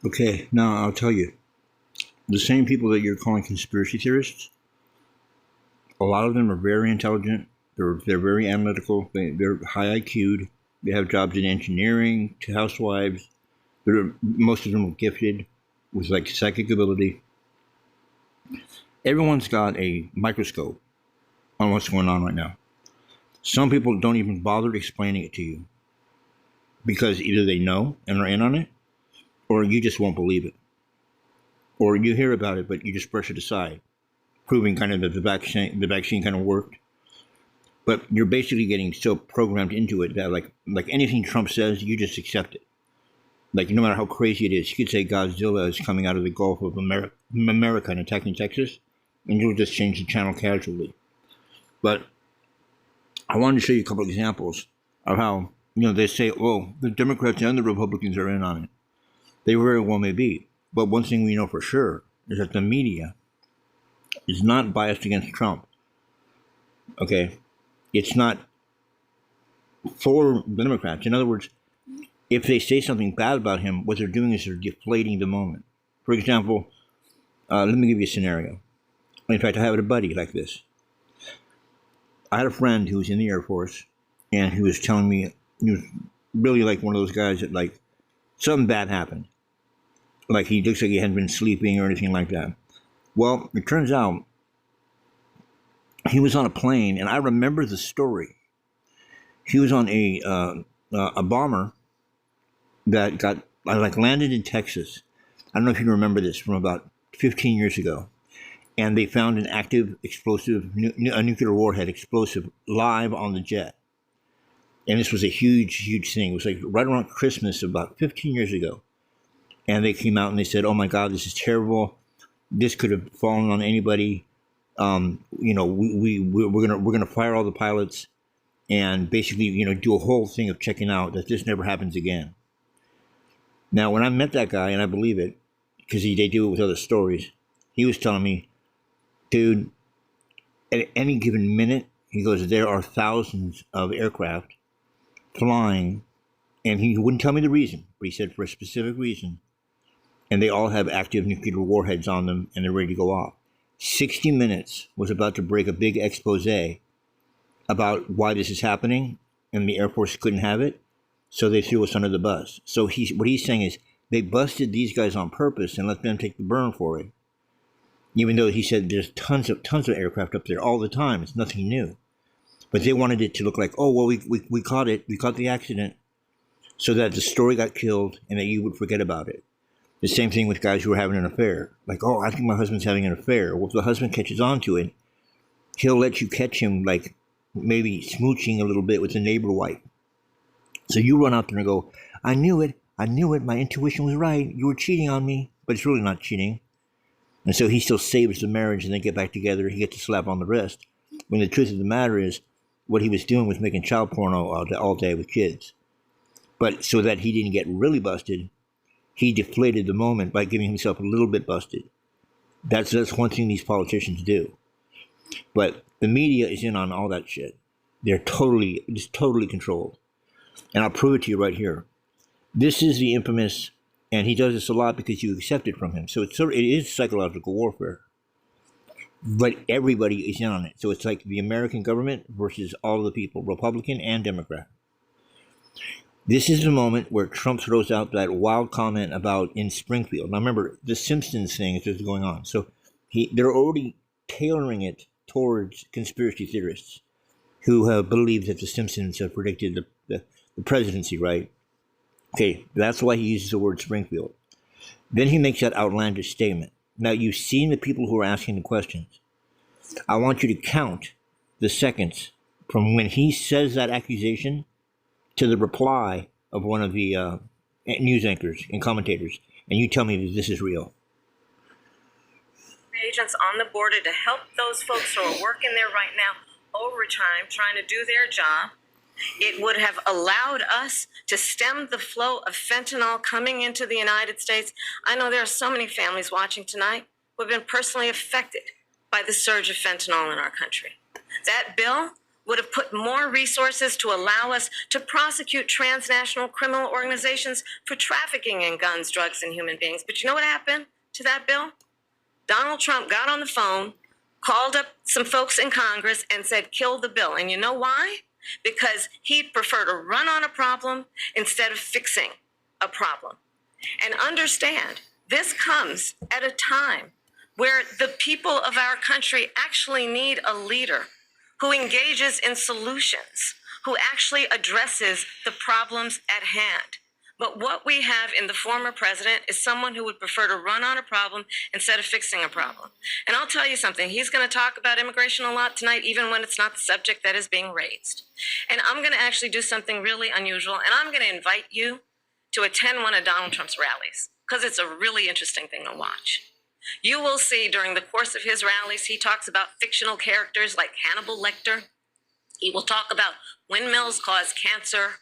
Okay, now I'll tell you. The same people that you're calling conspiracy theorists, a lot of them are very intelligent. They're very analytical. They're high IQ'd. They have jobs in engineering to housewives. Most of them are gifted with like psychic ability. Everyone's got a microscope on what's going on right now. Some people don't even bother explaining it to you because either they know and are in on it, or you just won't believe it, or you hear about it but you just brush it aside, proving kind of that the vaccine kind of worked. But you're basically getting so programmed into it that like anything Trump says, you just accept it. Like no matter how crazy it is, he could say Godzilla is coming out of the Gulf of America and attacking Texas, and you'll just change the channel casually. But I wanted to show you a couple of examples of how they say, "Oh, the Democrats and the Republicans are in on it." They very well may be, but one thing we know for sure is that the media is not biased against Trump. Okay, it's not for the Democrats. In other words, if they say something bad about him, what they're doing is they're deflating the moment. For example, let me give you a scenario. In fact, I have a buddy like this. I had a friend who was in the Air Force, and he was telling me he was really like one of those guys that like something bad happened. Like he looks like he hadn't been sleeping or anything like that. Well, it turns out he was on a plane, and I remember the story. He was on a bomber that got like landed in Texas. I don't know if you remember this from about 15 years ago. And they found an active explosive, a nuclear warhead explosive live on the jet. And this was a huge, huge thing. It was like right around Christmas about 15 years ago. And they came out and they said, "Oh my God, this is terrible. This could have fallen on anybody. We're gonna fire all the pilots and basically, do a whole thing of checking out that this never happens again." Now, when I met that guy, and I believe it, because they do it with other stories, he was telling me, "Dude, at any given minute," he goes, "there are thousands of aircraft flying," and he wouldn't tell me the reason, but he said for a specific reason, and they all have active nuclear warheads on them, and they're ready to go off. 60 Minutes was about to break a big expose about why this is happening, and the Air Force couldn't have it, so they threw us under the bus. So what he's saying is they busted these guys on purpose and let them take the burn for it. Even though he said there's tons of aircraft up there all the time, it's nothing new. But they wanted it to look like, oh well, we caught it, we caught the accident, so that the story got killed and that you would forget about it. The same thing with guys who are having an affair. Like, oh, I think my husband's having an affair. Well, if the husband catches on to it, he'll let you catch him like maybe smooching a little bit with the neighbor wife. So you run out there and go, I knew it, my intuition was right, you were cheating on me, but it's really not cheating. And so he still saves the marriage and they get back together, he gets a slap on the wrist. When the truth of the matter is, what he was doing was making child porno all day with kids. But so that he didn't get really busted, he deflated the moment by giving himself a little bit busted. That's one thing these politicians do. But the media is in on all that shit. They're totally controlled. And I'll prove it to you right here. This is the infamous, and he does this a lot because you accept it from him. So it is psychological warfare. But everybody is in on it. So it's like the American government versus all of the people, Republican and Democrat. This is the moment where Trump throws out that wild comment about in Springfield. Now remember, the Simpsons thing is just going on. So they're already tailoring it towards conspiracy theorists who have believed that the Simpsons have predicted the presidency, right? Okay, that's why he uses the word Springfield. Then he makes that outlandish statement. Now, you've seen the people who are asking the questions. I want you to count the seconds from when he says that accusation to the reply of one of the news anchors and commentators, and you tell me that this is real. Agents on the border to help those folks who are working there right now overtime, trying to do their job. It would have allowed us to stem the flow of fentanyl coming into the United States. I know there are so many families watching tonight who have been personally affected by the surge of fentanyl in our country. That bill would have put more resources to allow us to prosecute transnational criminal organizations for trafficking in guns, drugs, and human beings. But you know what happened to that bill? Donald Trump got on the phone, called up some folks in Congress, and said, kill the bill. And you know why? Because he'd prefer to run on a problem instead of fixing a problem. And understand, this comes at a time where the people of our country actually need a leader who engages in solutions, who actually addresses the problems at hand. But what we have in the former president is someone who would prefer to run on a problem instead of fixing a problem. And I'll tell you something, he's going to talk about immigration a lot tonight, even when it's not the subject that is being raised. And I'm going to actually do something really unusual, and I'm going to invite you to attend one of Donald Trump's rallies, because it's a really interesting thing to watch. You will see during the course of his rallies, he talks about fictional characters like Hannibal Lecter. He will talk about windmills cause cancer.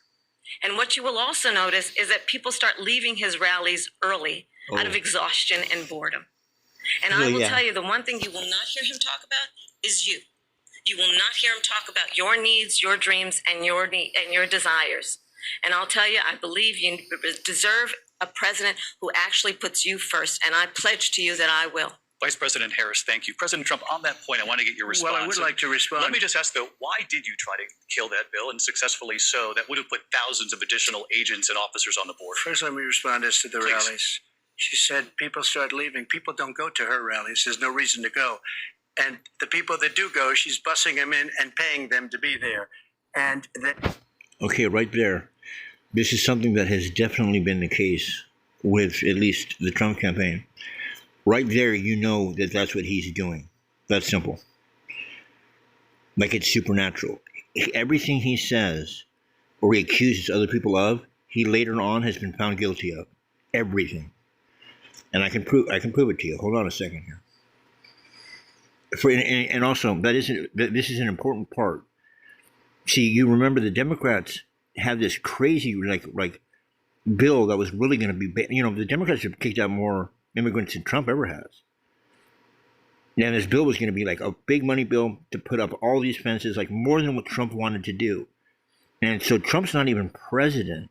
And what you will also notice is that people start leaving his rallies early out of exhaustion and boredom. And I will tell you, the one thing you will not hear him talk about is you. You will not hear him talk about your needs, your dreams, and your desires. And I'll tell you, I believe you deserve a president who actually puts you first. And I pledge to you that I will. Vice President Harris, thank you. President Trump, on that point, I want to get your response. Well, I would like to respond. Let me just ask, though, why did you try to kill that bill, and successfully so? That would have put thousands of additional agents and officers on the board. First, let me respond as to the Please. rallies. She said people start leaving. People don't go to her rallies. There's no reason to go. And the people that do go, she's bussing them in and paying them to be there. And that. Okay, right there. This is something that has definitely been the case with at least the Trump campaign. Right there, you know that that's what he's doing. That's simple. Like it's supernatural. Everything he says or he accuses other people of, he later on has been found guilty of. Everything. And I can prove it to you. Hold on a second here. And also, this is an important part. See, you remember the Democrats have this crazy like bill that was really going to be, the Democrats have kicked out more immigrants than Trump ever has. And this bill was going to be like a big money bill to put up all these fences, like more than what Trump wanted to do. And so Trump's not even president.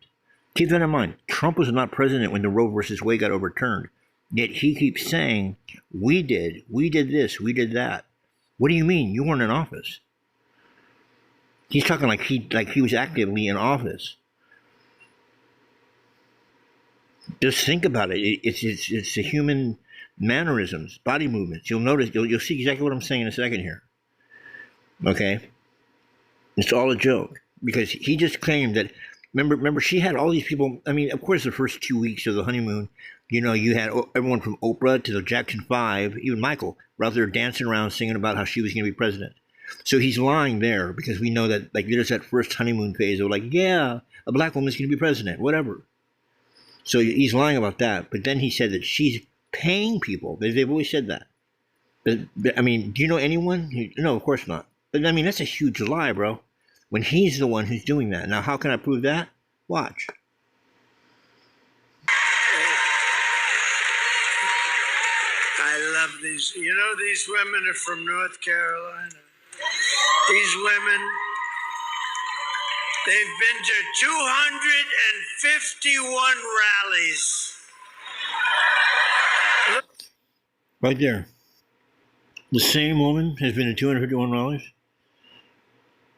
Keep that in mind. Trump was not president when the Roe versus Wade got overturned. Yet he keeps saying, we did this, we did that. What do you mean? You weren't in office. He's talking like he was actively in office. Just think about it. It's the human mannerisms, body movements. You'll notice. You'll see exactly what I'm saying in a second here. Okay, it's all a joke because he just claimed that. Remember, she had all these people. I mean, of course, the first 2 weeks of the honeymoon, you had everyone from Oprah to the Jackson 5, even Michael, were out there dancing around, singing about how she was going to be president. So he's lying there because we know that, like, there's that first honeymoon phase of like, yeah, a black woman's going to be president, whatever. So he's lying about that. But then he said that she's paying people. They've always said that. But I mean, do you know anyone? No, of course not. But I mean, that's a huge lie, bro. When he's the one who's doing that. Now, how can I prove that? Watch. I love these. These women are from North Carolina. These women, they've been to 251 rallies. Right there. The same woman has been to 251 rallies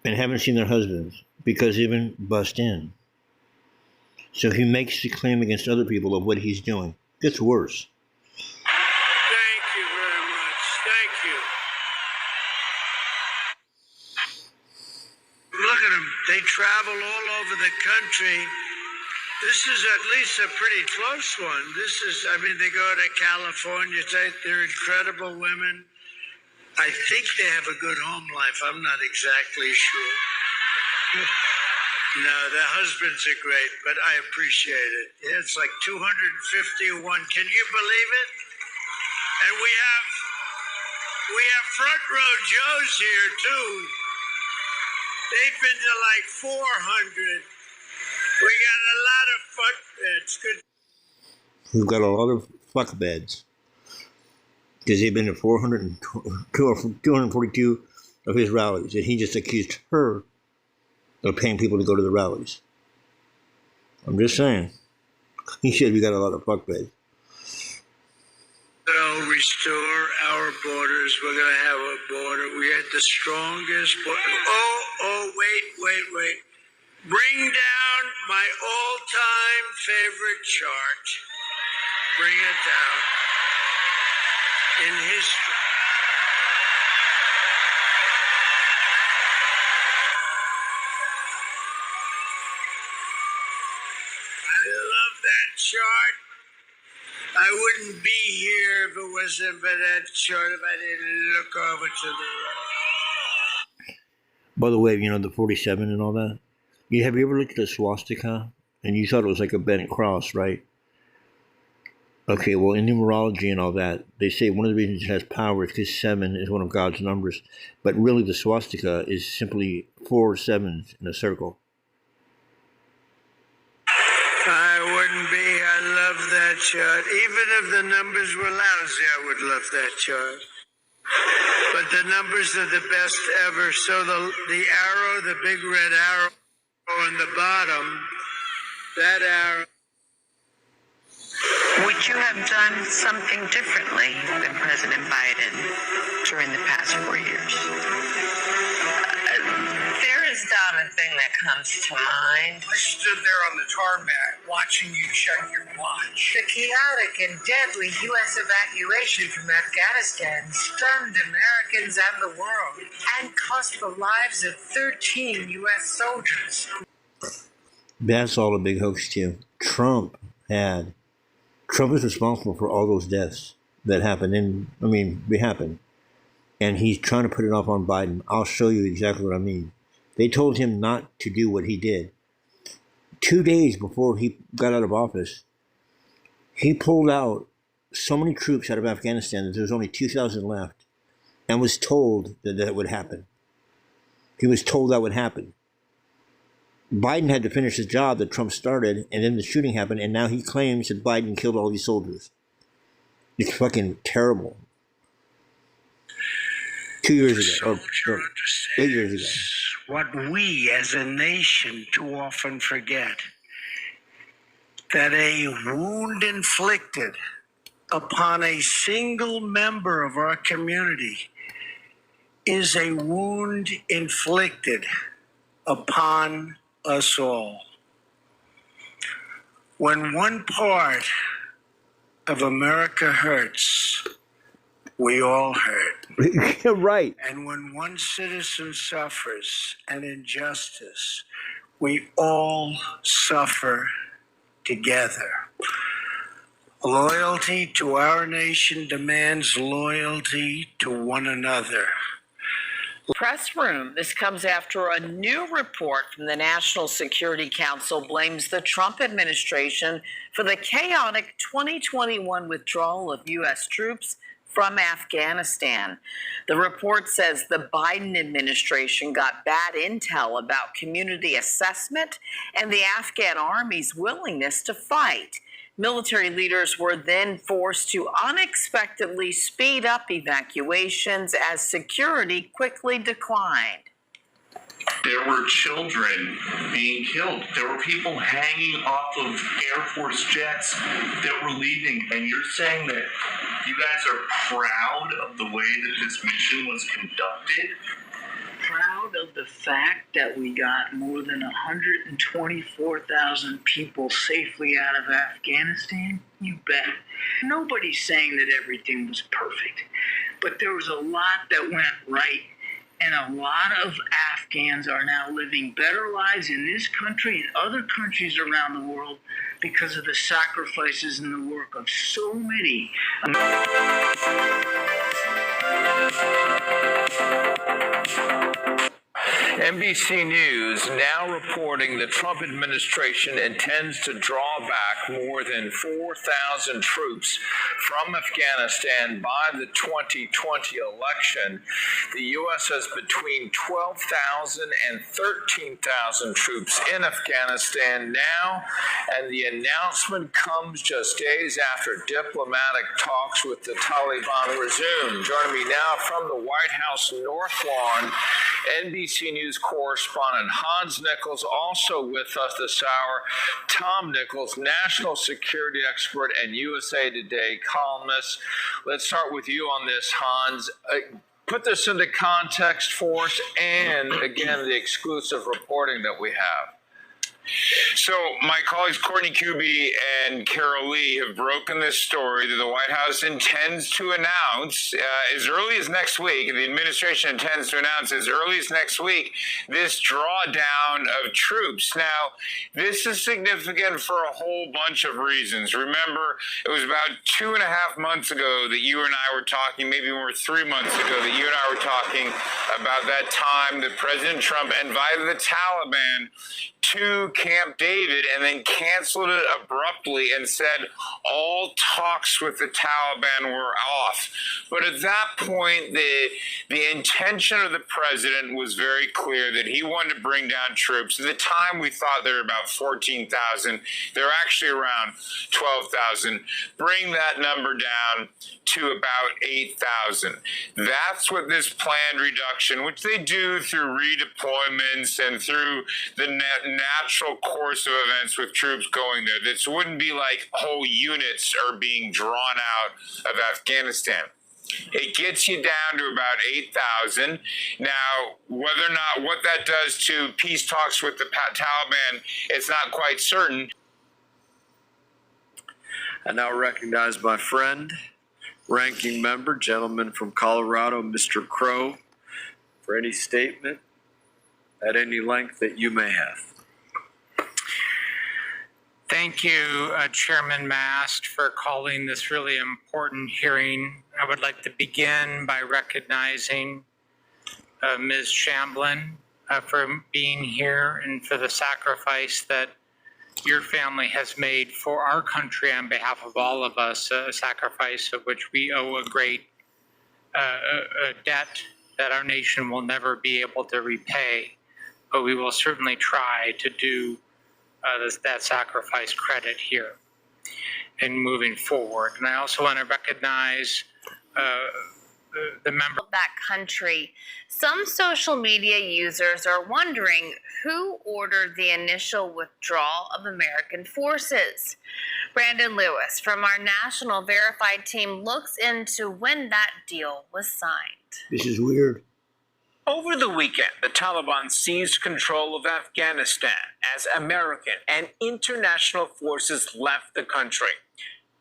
and haven't seen their husbands because they've been bussed in. So he makes the claim against other people of what he's doing. Gets worse. Thank you very much. Thank you. Look at them. They travel all over the country. This is at least a pretty close one. They go to California. They're incredible women. I think they have a good home life. I'm not exactly sure. No, their husbands are great, but I appreciate it. It's like 251. Can you believe it? And we have front row Joes here too. They've been to like 400. We got a lot of fuck beds. Good. We've got a lot of fuck beds. Because they've been to 242 of his rallies, and he just accused her of paying people to go to the rallies. I'm just saying. He said we got a lot of fuckbeds. They'll restore our borders. We're going to have a border. We had the strongest border. Wait. Bring down my all-time favorite chart. Bring it down. In history. I love that chart. I wouldn't be here if it wasn't for that chart, if I didn't look over to the right. By the way, you know, the 47 and all that? Have you ever looked at a swastika? And you thought it was like a bent cross, right? Okay, well, in numerology and all that, they say one of the reasons it has power is because 7 is one of God's numbers. But really, the swastika is simply 4 sevens in a circle. I wouldn't be. I love that chart. Even if the numbers were lousy, I would love that chart. But the numbers are the best ever. So the arrow, the big red arrow on the bottom, that arrow. Would you have done something differently than President Biden during the past 4 years? There is not a thing that comes to mind. I stood there on the tarmac watching you check your watch. The chaotic and deadly U.S. evacuation from Afghanistan stunned Americans and the world and cost the lives of 13 U.S. soldiers. That's all a big hoax, too. Trump is responsible for all those deaths that happened. They happened. And he's trying to put it off on Biden. I'll show you exactly what I mean. They told him not to do what he did. 2 days before he got out of office, he pulled out so many troops out of Afghanistan that there was only 2,000 left and was told that that would happen. He was told that would happen. Biden had to finish his job that Trump started, and then the shooting happened, and now he claims that Biden killed all these soldiers. It's fucking terrible. 2 years ago, or 8 years ago. What we as a nation too often forget, that a wound inflicted upon a single member of our community is a wound inflicted upon us all. When one part of America hurts, we all hurt. You're right. And when one citizen suffers an injustice, we all suffer together. Loyalty to our nation demands loyalty to one another. Press room. This comes after a new report from the National Security Council blames the Trump administration for the chaotic 2021 withdrawal of U.S. troops from Afghanistan. The report says the Biden administration got bad intel about community assessment and the Afghan army's willingness to fight. Military leaders were then forced to unexpectedly speed up evacuations as security quickly declined. There were children being killed. There were people hanging off of Air Force jets that were leaving. And you're saying that you guys are proud of the way that this mission was conducted? Proud of the fact that we got more than 124,000 people safely out of Afghanistan? You bet. Nobody's saying that everything was perfect, but there was a lot that went right. And a lot of Afghans are now living better lives in this country and other countries around the world because of the sacrifices and the work of so many. NBC News now reporting the Trump administration intends to draw back more than 4,000 troops from Afghanistan by the 2020 election. The U.S. has between 12,000 and 13,000 troops in Afghanistan now, and the announcement comes just days after diplomatic talks with the Taliban resumed. Joining me now from the White House North Lawn, NBC News correspondent Hans Nichols, also with us this hour, Tom Nichols, national security expert and USA Today columnist. Let's start with you on this, Hans. Put this into context for us and, again, the exclusive reporting that we have. So my colleagues Courtney Kube and Carol Lee have broken this story that the White House intends to announce as early as next week, and the administration intends to announce as early as next week, this drawdown of troops. Now, this is significant for a whole bunch of reasons. Remember, it was about 2.5 months ago that you and I were talking, maybe more 3 months ago, that you and I were talking about that time that President Trump invited the Taliban to Camp David and then canceled it abruptly and said all talks with the Taliban were off. But at that point, the intention of the president was very clear that he wanted to bring down troops. At the time, we thought there were about 14,000. They're actually around 12,000. Bring that number down to about 8,000. That's what this planned reduction, which they do through redeployments and through the natural course of events with troops going there. This wouldn't be like whole units are being drawn out of Afghanistan. It gets you down to about 8,000. Now, whether or not what that does to peace talks with the Taliban, it's not quite certain. I now recognize my friend, ranking member, gentleman from Colorado, Mr. Crow, for any statement at any length that you may have. Thank you, Chairman Mast, for calling this really important hearing. I would like to begin by recognizing Ms. Shamblin for being here and for the sacrifice that your family has made for our country on behalf of all of us, a sacrifice of which we owe a great debt that our nation will never be able to repay, but we will certainly try to do that sacrifice credit here and moving forward. And I also want to recognize the member of that country. Some social media users are wondering who ordered the initial withdrawal of American forces. Brandon Lewis from our National Verified team looks into when that deal was signed. This is weird. Over the weekend, the Taliban seized control of Afghanistan as American and international forces left the country.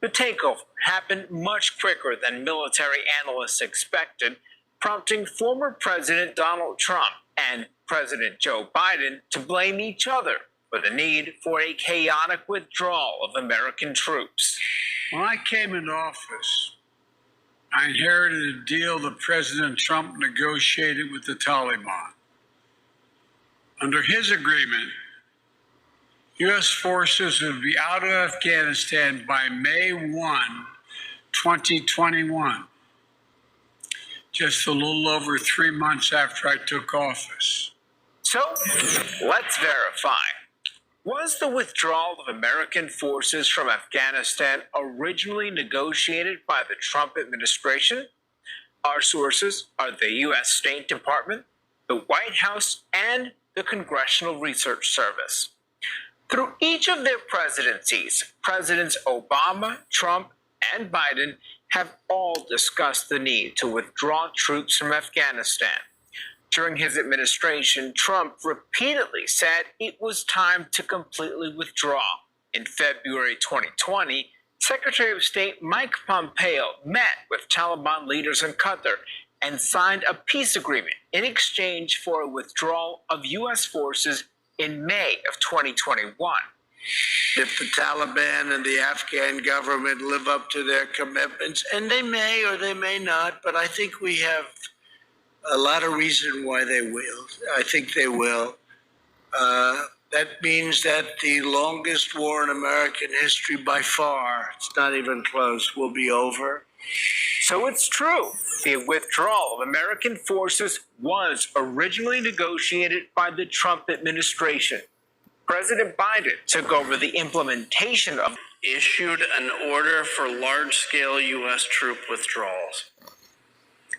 The takeover happened much quicker than military analysts expected, prompting former President Donald Trump and President Joe Biden to blame each other for the need for a chaotic withdrawal of American troops. When I came into office, I inherited a deal that President Trump negotiated with the Taliban. Under his agreement, U.S. forces would be out of Afghanistan by May 1, 2021, just a little over 3 months after I took office. So, let's verify. Was the withdrawal of American forces from Afghanistan originally negotiated by the Trump administration? Our sources are the U.S. State Department, the White House, and the Congressional Research Service. Through each of their presidencies, Presidents Obama, Trump, and Biden have all discussed the need to withdraw troops from Afghanistan. During his administration, Trump repeatedly said it was time to completely withdraw. In February 2020, Secretary of State Mike Pompeo met with Taliban leaders in Qatar and signed a peace agreement in exchange for a withdrawal of U.S. forces in May of 2021. If the Taliban and the Afghan government live up to their commitments, and they may or they may not, but I think we have a lot of reason why they will. I think they will. That means that the longest war in American history by far, it's not even close, will be over. So it's true. The withdrawal of American forces was originally negotiated by the Trump administration. President Biden took over the implementation of issued an order for large-scale U.S. troop withdrawals.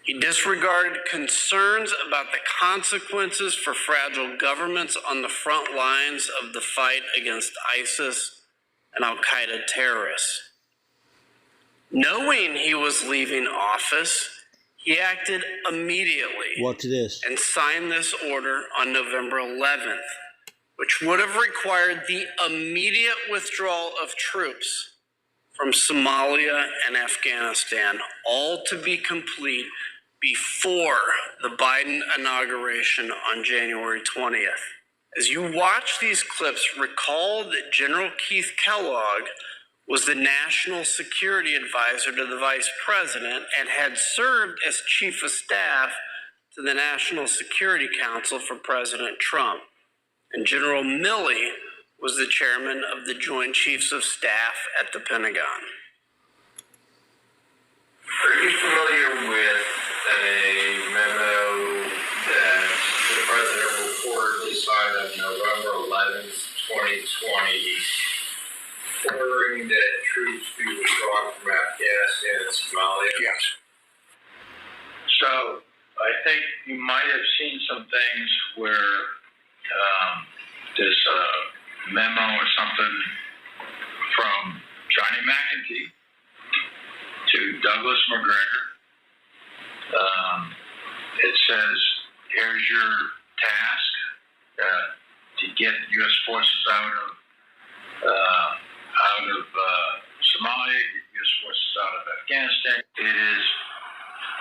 He disregarded concerns about the consequences for fragile governments on the front lines of the fight against ISIS and al-Qaeda terrorists. Knowing he was leaving office, he acted immediately Watch this. and signed this order on November 11th, which would have required the immediate withdrawal of troops from Somalia and Afghanistan, all to be complete before the Biden inauguration on January 20th. As you watch these clips, recall that General Keith Kellogg was the national security advisor to the vice president and had served as chief of staff to the National Security Council for President Trump. And General Milley was the chairman of the Joint Chiefs of Staff at the Pentagon. Are you familiar with a memo that the president reported to sign on November 11th, 2020, ordering that troops be withdrawn from Afghanistan and Somalia? Yes. So I think you might have seen some things where there's a memo or something from Johnny McEntee to Douglas McGregor. It says, here's your task to get U.S. forces out of Somalia, get U.S. forces out of Afghanistan. It is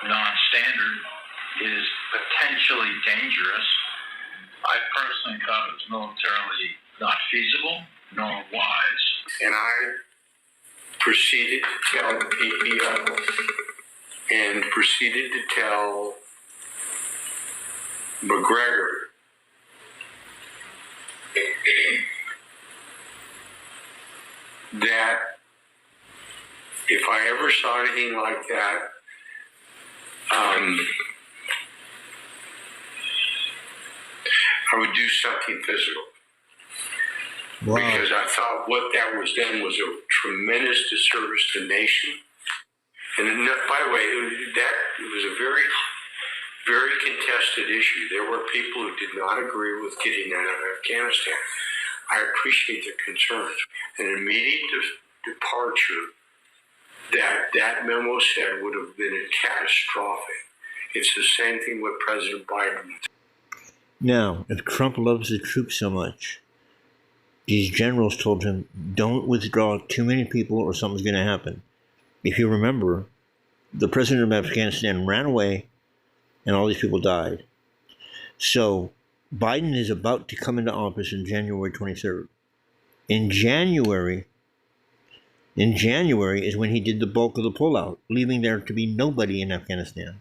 non-standard. It is potentially dangerous. I personally thought it was militarily not feasible nor wise. And I proceeded to tell the PPO and proceeded to tell McGregor that if I ever saw anything like that, I would do something physical. Wow. Because I thought what that was then was a tremendous disservice to the nation. And then, by the way, it was a very, very contested issue. There were people who did not agree with getting out of Afghanistan. I appreciate their concerns. An immediate departure that memo said would have been catastrophic. It's the same thing with President Biden. Now, if Trump loves the troops so much, these generals told him, don't withdraw too many people or something's going to happen. If you remember, the president of Afghanistan ran away and all these people died. So Biden is about to come into office in January 23rd. In January is when he did the bulk of the pullout, leaving there to be nobody in Afghanistan.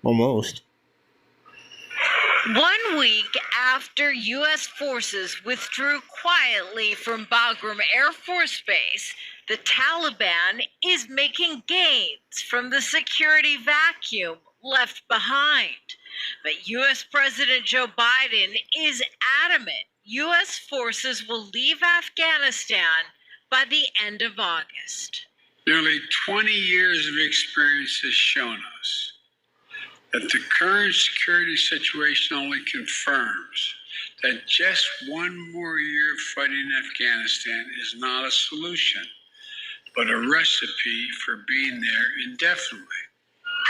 Almost. 1 week after U.S. forces withdrew quietly from Bagram Air Force Base, the Taliban is making gains from the security vacuum left behind. But U.S. President Joe Biden is adamant U.S. forces will leave Afghanistan by the end of August. Nearly 20 years of experience has shown us that the current security situation only confirms that just one more year fighting in Afghanistan is not a solution, but a recipe for being there indefinitely.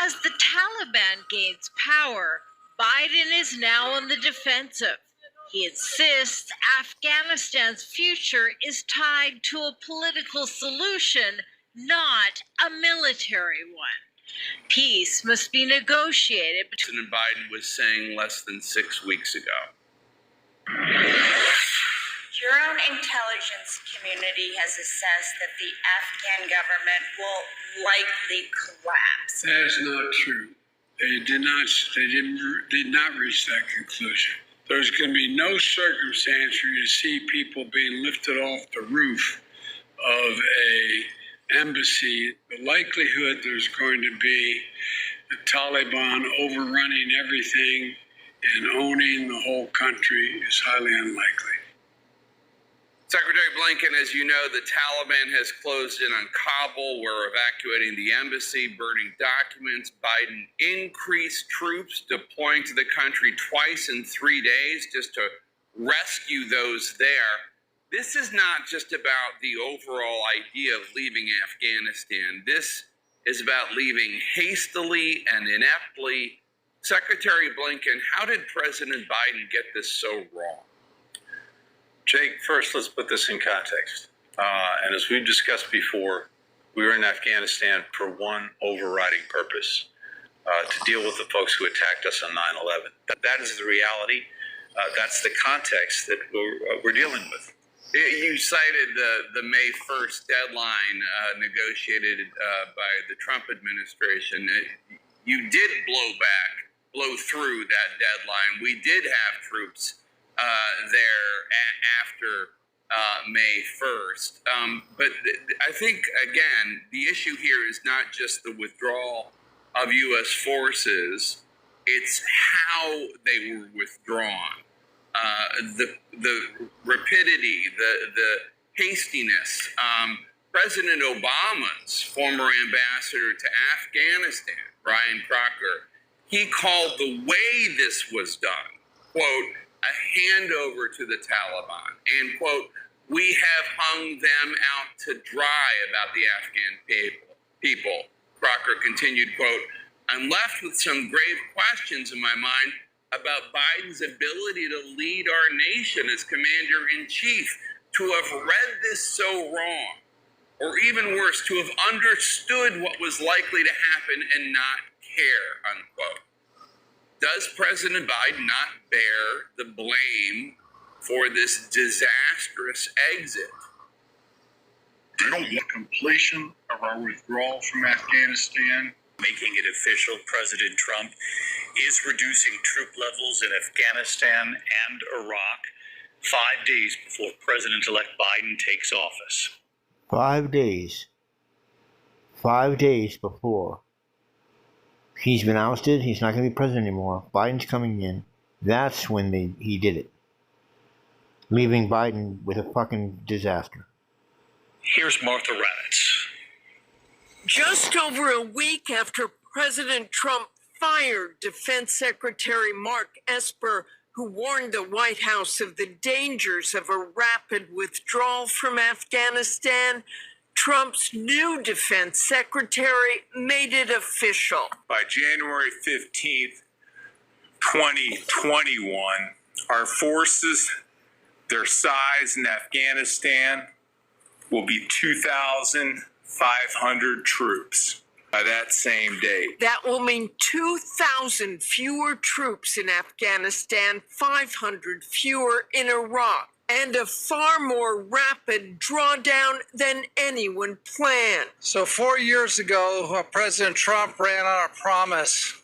As the Taliban gains power, Biden is now on the defensive. He insists Afghanistan's future is tied to a political solution, not a military one. Peace must be negotiated between. President Biden was saying less than 6 weeks ago. Your own intelligence community has assessed that the Afghan government will likely collapse. That is not true. They did not reach that conclusion. There's going to be no circumstance for you to see people being lifted off the roof of a embassy. The likelihood there's going to be the Taliban overrunning everything and owning the whole country is highly unlikely. Secretary Blinken, as you know, the Taliban has closed in on Kabul. We're evacuating the embassy, burning documents. Biden increased troops deploying to the country twice in 3 days just to rescue those there. This is not just about the overall idea of leaving Afghanistan. This is about leaving hastily and ineptly. Secretary Blinken, how did President Biden get this so wrong? Jake, first, let's put this in context. And as we've discussed before, we were in Afghanistan for one overriding purpose, to deal with the folks who attacked us on 9/11. That is the reality. That's the context that we're dealing with. You cited the May 1st deadline negotiated by the Trump administration. You did blow through that deadline. We did have troops there after May 1st. But I think, again, the issue here is not just the withdrawal of U.S. forces, it's how they were withdrawn. The rapidity, the hastiness. President Obama's former ambassador to Afghanistan, Brian Crocker, he called the way this was done, quote, a handover to the Taliban, and quote, we have hung them out to dry about the Afghan people. Crocker continued, quote, I'm left with some grave questions in my mind about Biden's ability to lead our nation as commander-in-chief, to have read this so wrong, or even worse, to have understood what was likely to happen and not care, unquote. Does President Biden not bear the blame for this disastrous exit? They don't want completion of our withdrawal from Afghanistan. Making it official, President Trump is reducing troop levels in Afghanistan and Iraq 5 days before President-elect Biden takes office. 5 days. 5 days before. He's been ousted. He's not going to be president anymore. Biden's coming in. That's when he did it. Leaving Biden with a fucking disaster. Here's Martha Raddatz. Just over a week after President Trump fired Defense Secretary Mark Esper, who warned the White House of the dangers of a rapid withdrawal from Afghanistan, Trump's new defense secretary made it official. By January 15th, 2021, our forces, their size in Afghanistan, will be 2,500 troops by that same date. That will mean 2,000 fewer troops in Afghanistan, 500 fewer in Iraq, and a far more rapid drawdown than anyone planned. So 4 years ago, President Trump ran on a promise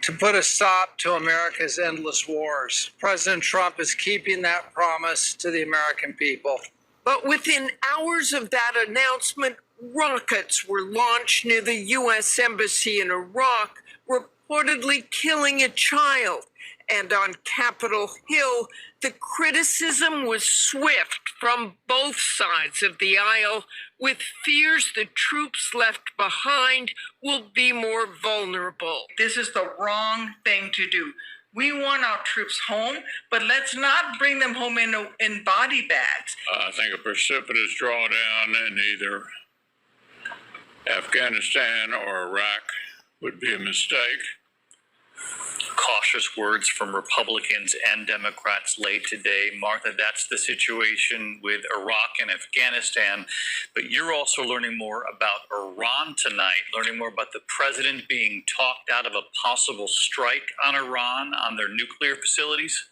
to put a stop to America's endless wars. President Trump is keeping that promise to the American people. But within hours of that announcement, rockets were launched near the U.S. Embassy in Iraq, reportedly killing a child. And on Capitol Hill, the criticism was swift from both sides of the aisle, with fears the troops left behind will be more vulnerable. This is the wrong thing to do. We want our troops home, but let's not bring them home in body bags. I think a precipitous drawdown in either Afghanistan or Iraq would be a mistake. Cautious words from Republicans and Democrats late today. Martha, that's the situation with Iraq and Afghanistan. But you're also learning more about Iran tonight, learning more about the president being talked out of a possible strike on Iran, on their nuclear facilities.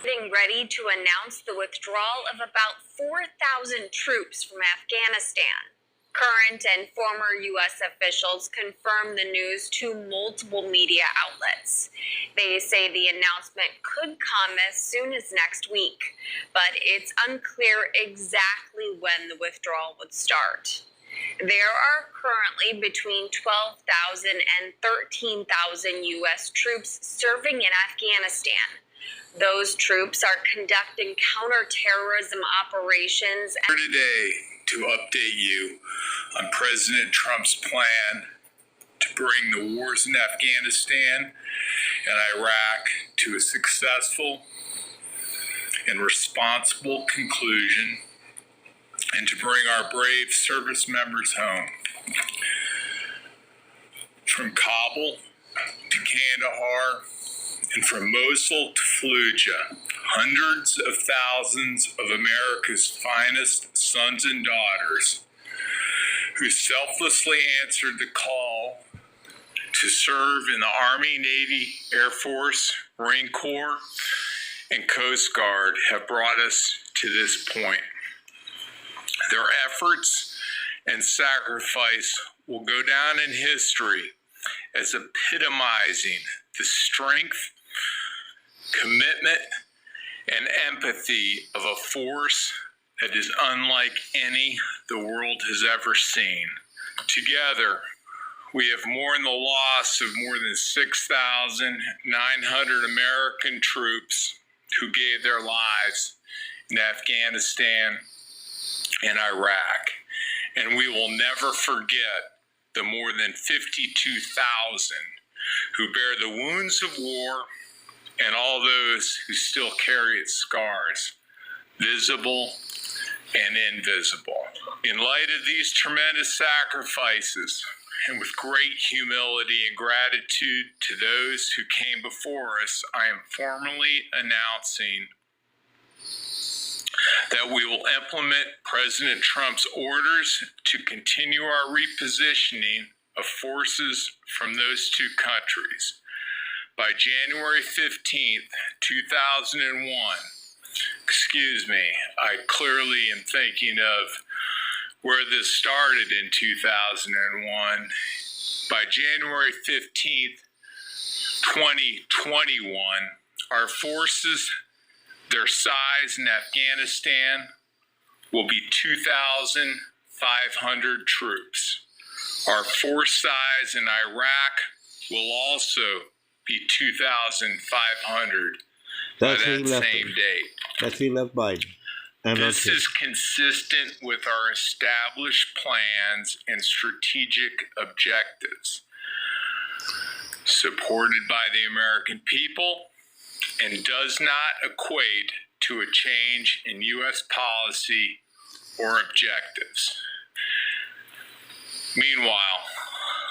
Getting ready to announce the withdrawal of about 4,000 troops from Afghanistan. Current and former U.S. officials confirmed the news to multiple media outlets. They say the announcement could come as soon as next week, but it's unclear exactly when the withdrawal would start. There are currently between 12,000 and 13,000 U.S. troops serving in Afghanistan. Those troops are conducting counterterrorism operations. Today, to update you on President Trump's plan to bring the wars in Afghanistan and Iraq to a successful and responsible conclusion, and to bring our brave service members home. From Kabul to Kandahar, and from Mosul to Fallujah, hundreds of thousands of America's finest sons and daughters who selflessly answered the call to serve in the Army, Navy, Air Force, Marine Corps, and Coast Guard have brought us to this point. Their efforts and sacrifice will go down in history as epitomizing the strength, commitment, and empathy of a force that is unlike any the world has ever seen. Together, we have mourned the loss of more than 6,900 American troops who gave their lives in Afghanistan and Iraq, and we will never forget the more than 52,000 who bear the wounds of war and all those who still carry its scars, visible and invisible. In light of these tremendous sacrifices, and with great humility and gratitude to those who came before us, I am formally announcing that we will implement President Trump's orders to continue our repositioning of forces from those two countries. By January 15th, 2001, I clearly am thinking of where this started in 2001. By January 15th, 2021, our forces, their size in Afghanistan, will be 2,500 troops. Our force size in Iraq will also be 2,500 by that same date. That's he left Biden. This is consistent with our established plans and strategic objectives, supported by the American people, and does not equate to a change in U.S. policy or objectives. Meanwhile,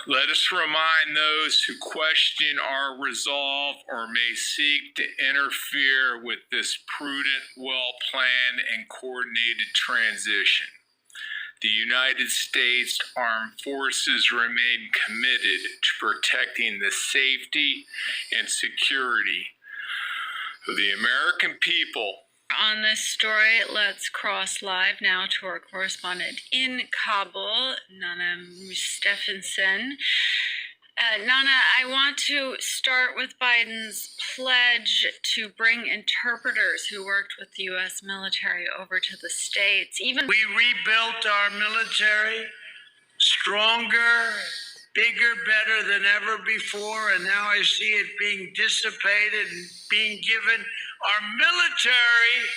let us remind those who question our resolve or may seek to interfere with this prudent, well-planned, and coordinated transition. The United States Armed Forces remain committed to protecting the safety and security of the American people. On this story, let's cross live now to our correspondent in Kabul, Nana Mustafenson. Nana, I want to start with Biden's pledge to bring interpreters who worked with the U.S. military over to the States. We rebuilt our military stronger, bigger, better than ever before, and now I see it being dissipated and being given. Our military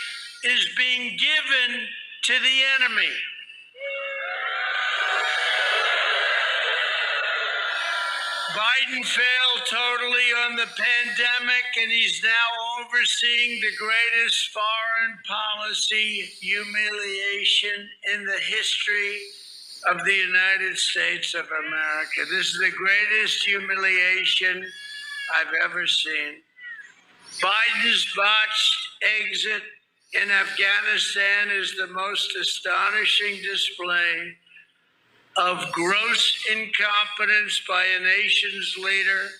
is being given to the enemy. Biden failed totally on the pandemic, and he's now overseeing the greatest foreign policy humiliation in the history of the United States of America. This is the greatest humiliation I've ever seen. Biden's botched exit in Afghanistan is the most astonishing display of gross incompetence by a nation's leader,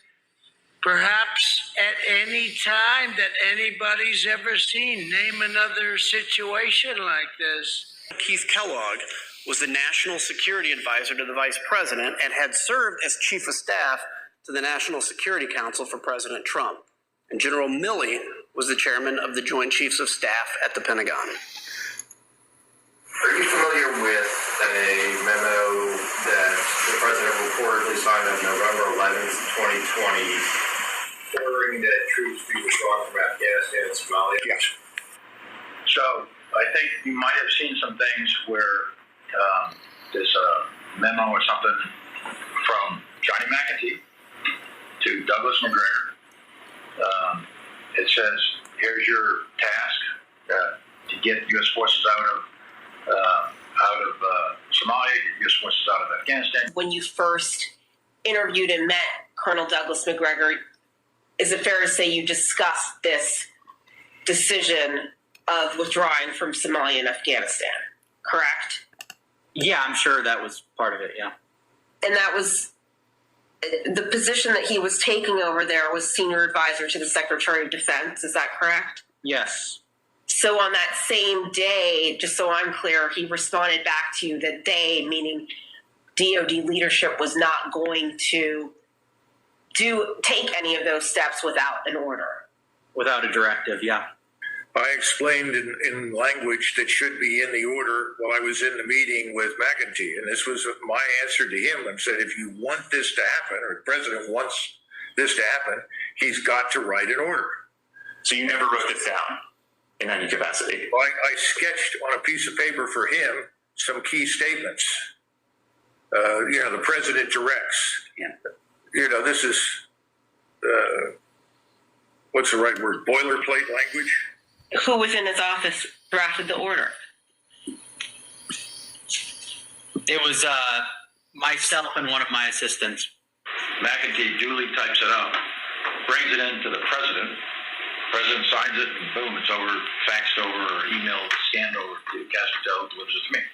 perhaps at any time that anybody's ever seen. Name another situation like this. Keith Kellogg was the national security advisor to the vice president and had served as chief of staff to the National Security Council for President Trump. And General Milley was the chairman of the Joint Chiefs of Staff at the Pentagon. Are you familiar with a memo that the president reportedly signed on November 11th, 2020, ordering that troops be withdrawn from Afghanistan and Somalia? Yes. So I think you might have seen some things where there's a memo or something from Johnny McEntee to Douglas McGregor. It says, here's your task to get U.S. forces out of Somalia, get U.S. forces out of Afghanistan. When you first interviewed and met Colonel Douglas McGregor, is it fair to say you discussed this decision of withdrawing from Somalia and Afghanistan, correct? Yeah, I'm sure that was part of it, yeah. And that was the position that he was taking over there was senior advisor to the Secretary of Defense, is that correct? Yes. So on that same day, just so I'm clear, he responded back to you that they, meaning DOD leadership, was not going to take any of those steps without an order. Without a directive, yeah. I explained in language that should be in the order while I was in the meeting with McEntee, and this was my answer to him. I said, if you want this to happen, or the president wants this to happen, he's got to write an order. So you never wrote this down in any capacity? Well, I sketched on a piece of paper for him some key statements. The president directs. Yeah. This is, what's the right word, boilerplate language? Who within his office drafted the order? It was myself and one of my assistants. McEntee duly types it out, brings it in to the president. President signs it, and boom, it's over, faxed over, or emailed, scanned over to Castel, delivers it to me.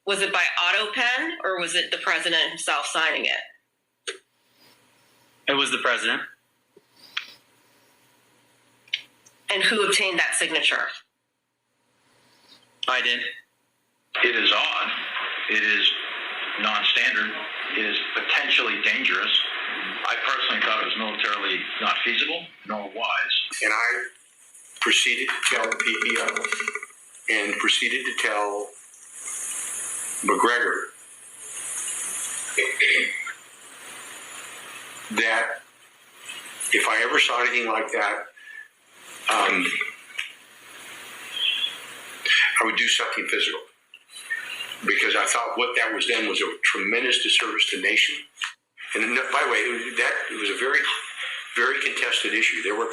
Was it by auto pen, or was it the president himself signing it? It was the president. And who obtained that signature? I did. It is odd. It is non-standard. It is potentially dangerous. I personally thought it was militarily not feasible, nor wise. And I proceeded to tell the PPO and proceeded to tell McGregor that if I ever saw anything like that, I would do something physical. Because I thought what that was then was a tremendous disservice to the nation. And by the way, it was a very, very contested issue. There were